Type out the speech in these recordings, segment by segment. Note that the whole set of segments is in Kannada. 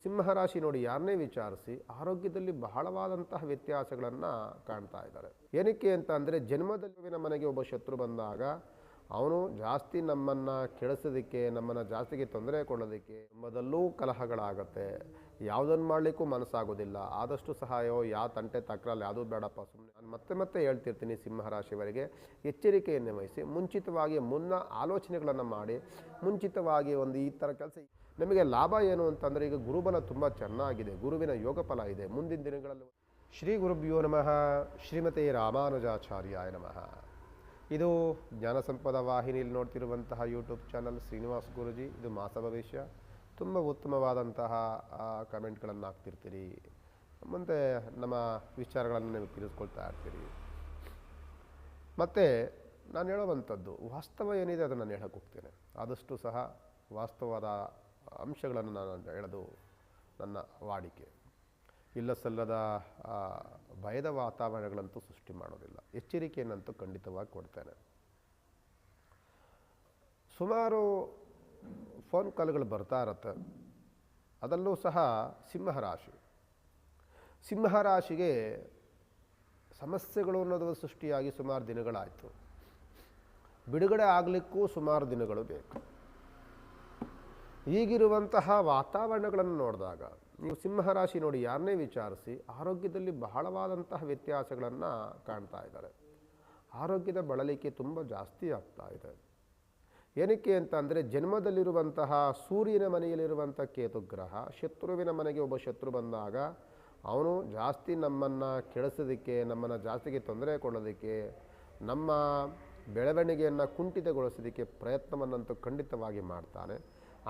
ಸಿಂಹರಾಶಿ ನೋಡಿ ಯಾರನ್ನೇ ವಿಚಾರಿಸಿ ಆರೋಗ್ಯದಲ್ಲಿ ಬಹಳವಾದಂತಹ ವ್ಯತ್ಯಾಸಗಳನ್ನು ಕಾಣ್ತಾ ಇದ್ದಾರೆ. ಏನಕ್ಕೆ ಅಂತ ಅಂದರೆ ಜನ್ಮದಲ್ಲಿ ಮನೆಗೆ ಒಬ್ಬ ಶತ್ರು ಬಂದಾಗ ಅವನು ಜಾಸ್ತಿ ನಮ್ಮನ್ನು ಕೆಡಿಸೋದಕ್ಕೆ, ನಮ್ಮನ್ನು ಜಾಸ್ತಿಗೆ ತೊಂದರೆ ಕೊಡೋದಕ್ಕೆ ಎಂಬುದಲ್ಲೂ ಕಲಹಗಳಾಗತ್ತೆ. ಯಾವುದನ್ನು ಮಾಡಲಿಕ್ಕೂ ಮನಸ್ಸಾಗೋದಿಲ್ಲ. ಆದಷ್ಟು ಸಹಾಯವೋ ಯಾವ ತಂಟೆ ತಕ್ರಲ್ಲಿ ಯಾವುದೂ ಬೇಡಪ್ಪ ಸುಮ್ಮನೆ. ನಾನು ಮತ್ತೆ ಮತ್ತೆ ಹೇಳ್ತಿರ್ತೀನಿ, ಸಿಂಹರಾಶಿಯವರಿಗೆ ಎಚ್ಚರಿಕೆಯನ್ನು ವಹಿಸಿ ಮುಂಚಿತವಾಗಿ ಆಲೋಚನೆಗಳನ್ನು ಮಾಡಿ ಮುಂಚಿತವಾಗಿ ಒಂದು ಈ ಥರ ಕೆಲಸ. ನಮಗೆ ಲಾಭ ಏನು ಅಂತಂದರೆ ಈಗ ಗುರುಬಲ ತುಂಬ ಚೆನ್ನಾಗಿದೆ, ಗುರುವಿನ ಯೋಗ ಫಲ ಇದೆ ಮುಂದಿನ ದಿನಗಳಲ್ಲಿ. ಶ್ರೀ ಗುರುಭ್ಯೋ ನಮಃ. ಶ್ರೀಮತಿ ರಾಮಾನುಜಾಚಾರ್ಯಾಯ ನಮಃ. ಇದು ಜ್ಞಾನಸಂಪದ ವಾಹಿನಿಯಲ್ಲಿ ನೋಡ್ತಿರುವಂತಹ ಯೂಟ್ಯೂಬ್ ಚಾನಲ್ ಶ್ರೀನಿವಾಸ್ ಗುರುಜಿ. ಇದು ಮಾಸ ಭವಿಷ್ಯ. ತುಂಬ ಉತ್ತಮವಾದಂತಹ ಕಮೆಂಟ್ಗಳನ್ನು ಹಾಕ್ತಿರ್ತೀರಿ, ಮತ್ತು ನಮ್ಮ ವಿಚಾರಗಳನ್ನು ನೀವು ತಿಳಿಸ್ಕೊಳ್ತಾ ಇರ್ತೀರಿ. ಮತ್ತು ನಾನು ಹೇಳುವಂಥದ್ದು ವಾಸ್ತವ ಏನಿದೆ ಅದನ್ನು ನಾನು ಹೇಳಕ್ಕೆ ಹೋಗ್ತೇನೆ. ಆದಷ್ಟು ಸಹ ವಾಸ್ತವವಾದ ಅಂಶಗಳನ್ನು ನಾನು ಹೇಳೋದು ನನ್ನ ವಾಡಿಕೆ. ಇಲ್ಲ ಸಲ್ಲದ ಭಯದ ವಾತಾವರಣಗಳಂತೂ ಸೃಷ್ಟಿ ಮಾಡೋದಿಲ್ಲ. ಎಚ್ಚರಿಕೆಯನ್ನಂತೂ ಖಂಡಿತವಾಗಿ ಕೊಡ್ತೇನೆ. ಸುಮಾರು ಫೋನ್ ಕಾಲ್ಗಳು ಬರ್ತಾ ಇರುತ್ತೆ. ಅದರಲ್ಲೂ ಸಹ ಸಿಂಹರಾಶಿಗೆ ಸಮಸ್ಯೆಗಳು ಅನ್ನೋದು ಸೃಷ್ಟಿಯಾಗಿ ಸುಮಾರು ದಿನಗಳಾಯಿತು. ಬಿಡುಗಡೆ ಆಗಲಿಕ್ಕೂ ಸುಮಾರು ದಿನಗಳು ಬೇಕು. ಈಗಿರುವಂತಹ ವಾತಾವರಣಗಳನ್ನು ನೋಡಿದಾಗ ನೀವು ಸಿಂಹರಾಶಿ ನೋಡಿ ಯಾರನ್ನೇ ವಿಚಾರಿಸಿ ಆರೋಗ್ಯದಲ್ಲಿ ಬಹಳವಾದಂತಹ ವ್ಯತ್ಯಾಸಗಳನ್ನು ಕಾಣ್ತಾ ಇದ್ದಾರೆ. ಆರೋಗ್ಯದ ಬಳಲಿಕೆ ತುಂಬ ಜಾಸ್ತಿ ಆಗ್ತಾ ಇದೆ. ಏನಕ್ಕೆ ಅಂತ ಅಂದರೆ ಜನ್ಮದಲ್ಲಿರುವಂತಹ ಸೂರ್ಯನ ಮನೆಯಲ್ಲಿರುವಂಥ ಕೇತುಗ್ರಹ ಶತ್ರುವಿನ ಮನೆಗೆ ಒಬ್ಬ ಶತ್ರು ಬಂದಾಗ ಅವನು ಜಾಸ್ತಿ ನಮ್ಮನ್ನು ಕೆಡಿಸೋದಕ್ಕೆ, ನಮ್ಮನ್ನು ಜಾಸ್ತಿಗೆ ತೊಂದರೆ ಕೊಡೋದಕ್ಕೆ, ನಮ್ಮ ಬೆಳವಣಿಗೆಯನ್ನು ಕುಂಠಿತಗೊಳಿಸೋದಕ್ಕೆ ಪ್ರಯತ್ನವನ್ನಂತೂ ಖಂಡಿತವಾಗಿ ಮಾಡ್ತಾನೆ.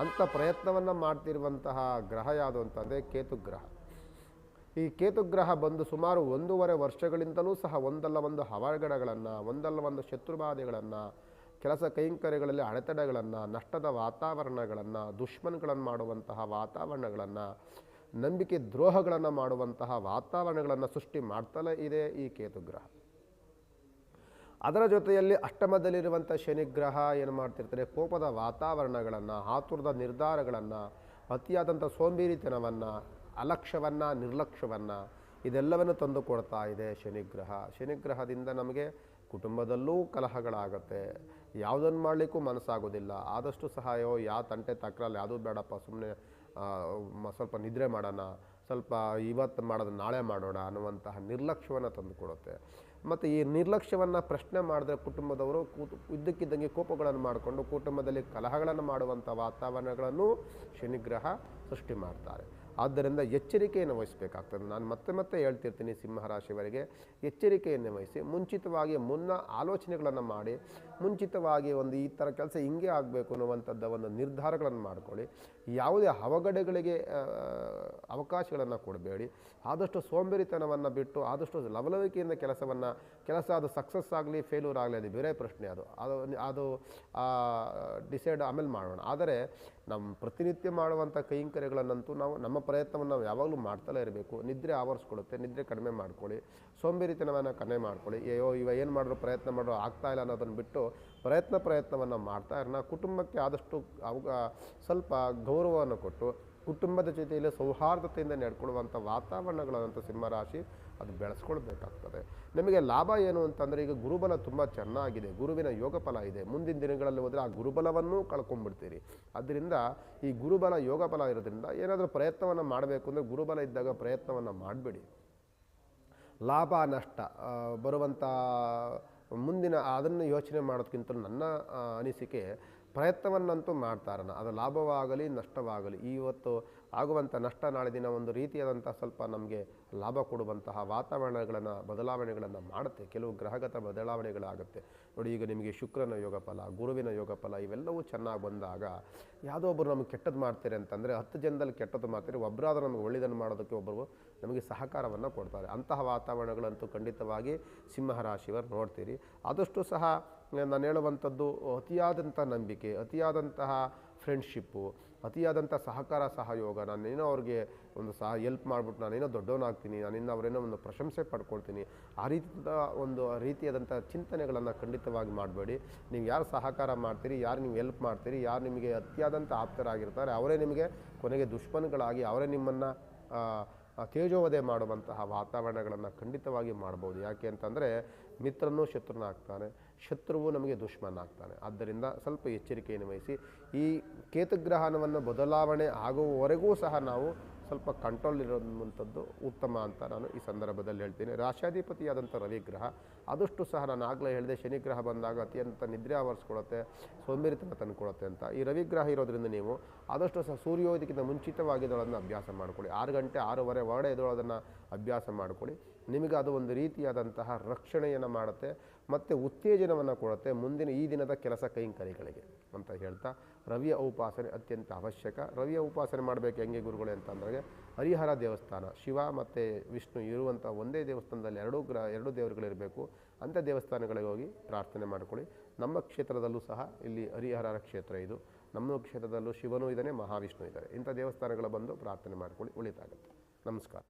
ಅಂಥ ಪ್ರಯತ್ನವನ್ನು ಮಾಡ್ತಿರುವಂತಹ ಗ್ರಹ ಯಾವುದು ಅಂತಂದರೆ ಕೇತುಗ್ರಹ. ಈ ಕೇತುಗ್ರಹ ಬಂದು ಸುಮಾರು 1.5 ವರ್ಷಗಳಿಂದಲೂ ಸಹ ಒಂದಲ್ಲ ಒಂದು ಅವಘಡಗಳನ್ನು, ಒಂದಲ್ಲ ಒಂದು ಶತ್ರುಬಾಧೆಗಳನ್ನು, ಕೆಲಸ ಕೈಂಕರ್ಯಗಳಲ್ಲಿ ಅಡೆತಡೆಗಳನ್ನು, ನಷ್ಟದ ವಾತಾವರಣಗಳನ್ನು, ದುಶ್ಮನ್ಗಳನ್ನು ಮಾಡುವಂತಹ ವಾತಾವರಣಗಳನ್ನು, ನಂಬಿಕೆ ದ್ರೋಹಗಳನ್ನು ಮಾಡುವಂತಹ ವಾತಾವರಣಗಳನ್ನು ಸೃಷ್ಟಿ ಮಾಡ್ತಲೇ ಇದೆ ಈ ಕೇತುಗ್ರಹ. ಅದರ ಜೊತೆಯಲ್ಲಿ ಅಷ್ಟಮದಲ್ಲಿರುವಂಥ ಶನಿಗ್ರಹ ಏನು ಮಾಡ್ತಿರ್ತಾರೆ, ಕೋಪದ ವಾತಾವರಣಗಳನ್ನು, ಆತುರದ ನಿರ್ಧಾರಗಳನ್ನು, ಅತಿಯಾದಂಥ ಸೋಂಬೇರಿತನವನ್ನು, ಅಲಕ್ಷ್ಯವನ್ನು, ನಿರ್ಲಕ್ಷ್ಯವನ್ನು ಇದೆಲ್ಲವನ್ನು ತಂದು ಕೊಡ್ತಾ ಇದೆ ಶನಿಗ್ರಹದಿಂದ ನಮಗೆ ಕುಟುಂಬದಲ್ಲೂ ಕಲಹಗಳಾಗತ್ತೆ. ಯಾವುದನ್ನು ಮಾಡಲಿಕ್ಕೂ ಮನಸ್ಸಾಗೋದಿಲ್ಲ. ಆದಷ್ಟು ಸಹಾಯವೋ ಯಾವ ತಂಟೆ ತಕ್ರಲ್ಲಿ ಯಾವುದೂ ಬೇಡಪ್ಪ ಸುಮ್ಮನೆ ಸ್ವಲ್ಪ ನಿದ್ರೆ ಮಾಡೋಣ, ಸ್ವಲ್ಪ ಇವತ್ತು ಮಾಡೋದು ನಾಳೆ ಮಾಡೋಣ ಅನ್ನುವಂತಹ ನಿರ್ಲಕ್ಷ್ಯವನ್ನು ತಂದು ಕೊಡುತ್ತೆ. ಮತ್ತು ಈ ನಿರ್ಲಕ್ಷ್ಯವನ್ನು ಪ್ರಶ್ನೆ ಮಾಡಿದ್ರೆ ಕುಟುಂಬದವರು ಇದ್ದಕ್ಕಿದ್ದಂಗೆ ಕೋಪಗಳನ್ನು ಮಾಡಿಕೊಂಡು ಕುಟುಂಬದಲ್ಲಿ ಕಲಹಗಳನ್ನು ಮಾಡುವಂಥ ವಾತಾವರಣಗಳನ್ನು ಶನಿಗ್ರಹ ಸೃಷ್ಟಿ ಮಾಡ್ತಾರೆ. ಆದ್ದರಿಂದ ಎಚ್ಚರಿಕೆಯನ್ನು ವಹಿಸಬೇಕಾಗ್ತದೆ. ನಾನು ಮತ್ತೆ ಮತ್ತೆ ಹೇಳ್ತಿರ್ತೀನಿ, ಸಿಂಹರಾಶಿಯವರಿಗೆ ಎಚ್ಚರಿಕೆಯನ್ನು ವಹಿಸಿ ಮುಂಚಿತವಾಗಿ ಆಲೋಚನೆಗಳನ್ನು ಮಾಡಿ ಮುಂಚಿತವಾಗಿ ಒಂದು ಈ ಥರ ಕೆಲಸ ಹಿಂಗೆ ಆಗಬೇಕು ಅನ್ನುವಂಥದ್ದು ಒಂದು ನಿರ್ಧಾರಗಳನ್ನು ಮಾಡ್ಕೊಳ್ಳಿ. ಯಾವುದೇ ಅವಘಡಗಳಿಗೆ ಅವಕಾಶಗಳನ್ನು ಕೊಡಬೇಡಿ. ಆದಷ್ಟು ಸೋಂಬೇರಿತನವನ್ನು ಬಿಟ್ಟು ಆದಷ್ಟು ಲವಲವಿಕೆಯಿಂದ ಕೆಲಸ ಅದು ಸಕ್ಸಸ್ ಆಗಲಿ ಫೇಲ್ಯೂರ್ ಆಗಲಿ ಅದು ಬೇರೆ ಪ್ರಶ್ನೆ. ಅದು ಡಿಸೈಡ್ ಆಮೇಲೆ ಮಾಡೋಣ. ಆದರೆ ನಮ್ಮ ಪ್ರತಿನಿತ್ಯ ಮಾಡುವಂಥ ಕೈಂಕರ್ಯಗಳನ್ನಂತೂ ನಮ್ಮ ಪ್ರಯತ್ನವನ್ನು ನಾವು ಯಾವಾಗಲೂ ಮಾಡ್ತಲೇ ಇರಬೇಕು. ನಿದ್ರೆ ಆವರಿಸ್ಕೊಳ್ಳುತ್ತೆ, ನಿದ್ರೆ ಕಡಿಮೆ ಮಾಡ್ಕೊಳ್ಳಿ, ಸೋಂಬೇರಿತನವನ್ನು ಕಡಿಮೆ ಮಾಡ್ಕೊಳ್ಳಿ. ಇವ ಏನು ಮಾಡಿದ್ರು ಪ್ರಯತ್ನ ಮಾಡೋ ಆಗ್ತಾಯಿಲ್ಲ ಅನ್ನೋದನ್ನು ಬಿಟ್ಟು ಪ್ರಯತ್ನವನ್ನು ಮಾಡ್ತಾ ಇರೋಣ. ಕುಟುಂಬಕ್ಕೆ ಆದಷ್ಟು ಸ್ವಲ್ಪ ಗೌರವವನ್ನು ಕೊಟ್ಟು ಕುಟುಂಬದ ಜೊತೆಯಲ್ಲಿ ಸೌಹಾರ್ದತೆಯಿಂದ ನಡ್ಕೊಳ್ಳುವಂಥ ವಾತಾವರಣಗಳಂಥ ಸಿಂಹರಾಶಿ ಅದು ಬೆಳೆಸ್ಕೊಳ್ಬೇಕಾಗ್ತದೆ. ನಮಗೆ ಲಾಭ ಏನು ಅಂತಂದರೆ ಈಗ ಗುರುಬಲ ತುಂಬ ಚೆನ್ನಾಗಿದೆ, ಗುರುವಿನ ಯೋಗ ಫಲ ಇದೆ. ಮುಂದಿನ ದಿನಗಳಲ್ಲಿ ಹೋದರೆ ಆ ಗುರುಬಲವನ್ನೂ ಕಳ್ಕೊಂಡ್ಬಿಡ್ತೀರಿ. ಆದ್ದರಿಂದ ಈ ಗುರುಬಲ ಯೋಗ ಫಲ ಇರೋದ್ರಿಂದ ಏನಾದರೂ ಪ್ರಯತ್ನವನ್ನು ಮಾಡಬೇಕು ಅಂದರೆ ಗುರುಬಲ ಇದ್ದಾಗ ಪ್ರಯತ್ನವನ್ನು ಮಾಡಬೇಡಿ. ಲಾಭ ನಷ್ಟ ಬರುವಂಥ ಮುಂದಿನ ಅದನ್ನು ಯೋಚನೆ ಮಾಡೋದಕ್ಕಿಂತ ನನ್ನ ಅನಿಸಿಕೆ ಪ್ರಯತ್ನವನ್ನಂತೂ ಮಾಡ್ತಾರಣ. ಅದು ಲಾಭವಾಗಲಿ ನಷ್ಟವಾಗಲಿ ಇವತ್ತು ಆಗುವಂಥ ನಷ್ಟ ನಾಳೆ ದಿನ ಒಂದು ರೀತಿಯಾದಂಥ ಸ್ವಲ್ಪ ನಮಗೆ ಲಾಭ ಕೊಡುವಂತಹ ಬದಲಾವಣೆಗಳನ್ನು ಮಾಡುತ್ತೆ. ಕೆಲವು ಗ್ರಹಗತ ಬದಲಾವಣೆಗಳಾಗುತ್ತೆ ನೋಡಿ. ಈಗ ನಿಮಗೆ ಶುಕ್ರನ ಯೋಗ ಫಲ, ಗುರುವಿನ ಯೋಗ ಫಲ ಇವೆಲ್ಲವೂ ಚೆನ್ನಾಗಿ ಬಂದಾಗ ಯಾವುದೋ ಒಬ್ಬರು ನಮಗೆ ಕೆಟ್ಟದ್ದು ಮಾಡ್ತಾರೆ ಅಂತಂದರೆ 10 ಜನದಲ್ಲಿ ಕೆಟ್ಟದ್ದು ಮಾಡ್ತಾರೆ, ಒಬ್ಬರಾದರೂ ನಮಗೆ ಒಳ್ಳೆಯದನ್ನು ಮಾಡೋದಕ್ಕೆ ಒಬ್ಬರು ನಮಗೆ ಸಹಕಾರವನ್ನು ಕೊಡ್ತಾರೆ. ಅಂತಹ ವಾತಾವರಣಗಳಂತೂ ಖಂಡಿತವಾಗಿ ಸಿಂಹರಾಶಿಯವರು ನೋಡ್ತೀರಿ. ಆದಷ್ಟು ಸಹ ನಾನು ಹೇಳುವಂಥದ್ದು ಅತಿಯಾದಂಥ ನಂಬಿಕೆ, ಅತಿಯಾದಂತಹ ಫ್ರೆಂಡ್ಶಿಪ್ಪು, ಅತಿಯಾದಂಥ ಸಹಕಾರ ಸಹಯೋಗ, ನಾನೇನೋ ಅವ್ರಿಗೆ ಒಂದು ಎಲ್ಪ್ ಮಾಡಿಬಿಟ್ಟು ನಾನೇನೋ ದೊಡ್ಡವನಾಗ್ತೀನಿ, ನಾನಿಂದ ಅವರೇನೋ ಒಂದು ಪ್ರಶಂಸೆ ಪಡ್ಕೊಳ್ತೀನಿ, ಆ ರೀತಿಯಾದಂಥ ಚಿಂತನೆಗಳನ್ನು ಖಂಡಿತವಾಗಿ ಮಾಡಬೇಡಿ. ನೀವು ಯಾರು ಸಹಕಾರ ಮಾಡ್ತೀರಿ, ಯಾರು ನೀವು ಹೆಲ್ಪ್ ಮಾಡ್ತೀರಿ, ಯಾರು ನಿಮಗೆ ಅತಿಯಾದಂಥ ಆಪ್ತರಾಗಿರ್ತಾರೆ ಅವರೇ ನಿಮಗೆ ಕೊನೆಗೆ ದುಷ್ಮನ್ಗಳಾಗಿ ಅವರೇ ನಿಮ್ಮನ್ನು ತೇಜೋವಧೆ ಮಾಡುವಂತಹ ವಾತಾವರಣಗಳನ್ನು ಖಂಡಿತವಾಗಿ ಮಾಡ್ಬೋದು. ಯಾಕೆ ಅಂತಂದರೆ ಮಿತ್ರನೂ ಶತ್ರುನಾಗ್ತಾನೆ, ಶತ್ರುವು ನಮಗೆ ದುಶ್ಮನಾಗ್ತಾನೆ. ಆದ್ದರಿಂದ ಸ್ವಲ್ಪ ಎಚ್ಚರಿಕೆಯನ್ನು ವಹಿಸಿ. ಈ ಕೇತುಗ್ರಹಣವನ್ನು ಬದಲಾವಣೆ ಆಗುವವರೆಗೂ ಸಹ ನಾವು ಸ್ವಲ್ಪ ಕಂಟ್ರೋಲ್ ಇರೋವಂಥದ್ದು ಉತ್ತಮ ಅಂತ ನಾನು ಈ ಸಂದರ್ಭದಲ್ಲಿ ಹೇಳ್ತೀನಿ. ರಾಶ್ಯಾಧಿಪತಿಯಾದಂಥ ರವಿಗ್ರಹ ಆದಷ್ಟು ಸಹ ನಾನು ಆಗಲೇ ಹೇಳಿದೆ, ಶನಿಗ್ರಹ ಬಂದಾಗ ಅತ್ಯಂತ ನಿದ್ರೆ ಆವರಿಸ್ಕೊಳುತ್ತೆ, ಸೋಂಬೇರಿತನ ತಂದುಕೊಡುತ್ತೆ ಅಂತ. ಈ ರವಿಗ್ರಹ ಇರೋದ್ರಿಂದ ನೀವು ಆದಷ್ಟು ಸಹ ಸೂರ್ಯೋದಯಕ್ಕಿಂತ ಮುಂಚಿತವಾಗಿ ಇದನ್ನು ಅಭ್ಯಾಸ ಮಾಡ್ಕೊಳ್ಳಿ. 6 ಗಂಟೆ 6:30 ಒಳಗಡೆ ಎದ್ದೇಳೋದನ್ನು ಅಭ್ಯಾಸ ಮಾಡ್ಕೊಳ್ಳಿ. ನಿಮಗೆ ಅದು ಒಂದು ರೀತಿಯಾದಂತಹ ರಕ್ಷಣೆಯನ್ನು ಮಾಡುತ್ತೆ ಮತ್ತು ಉತ್ತೇಜನವನ್ನು ಕೊಡುತ್ತೆ ಮುಂದಿನ ಈ ದಿನದ ಕೆಲಸ ಕೈಂಕರ್ಯಗಳಿಗೆ ಅಂತ ಹೇಳ್ತಾ, ರವಿಯ ಉಪಾಸನೆ ಅತ್ಯಂತ ಅವಶ್ಯಕ. ರವಿಯ ಉಪಾಸನೆ ಮಾಡಬೇಕು ಹೆಂಗೆ ಗುರುಗಳೇ ಅಂತಂದರೆ, ಹರಿಹರ ದೇವಸ್ಥಾನ, ಶಿವ ಮತ್ತು ವಿಷ್ಣು ಇರುವಂಥ ಒಂದೇ ದೇವಸ್ಥಾನದಲ್ಲಿ ಎರಡು ದೇವರುಗಳಿರಬೇಕು. ಅಂಥ ದೇವಸ್ಥಾನಗಳಿಗೆ ಹೋಗಿ ಪ್ರಾರ್ಥನೆ ಮಾಡ್ಕೊಳ್ಳಿ. ನಮ್ಮ ಕ್ಷೇತ್ರದಲ್ಲೂ ಸಹ ಇಲ್ಲಿ ಹರಿಹರ ಕ್ಷೇತ್ರ ಇದು, ನಮ್ಮ ಕ್ಷೇತ್ರದಲ್ಲೂ ಶಿವನೂ ಇದ್ದಾನೆ, ಮಹಾವಿಷ್ಣು ಇದ್ದಾರೆ. ಇಂಥ ದೇವಸ್ಥಾನಗಳು ಬಂದು ಪ್ರಾರ್ಥನೆ ಮಾಡ್ಕೊಳ್ಳಿ, ಒಳಿತಾಗುತ್ತೆ. ನಮಸ್ಕಾರ.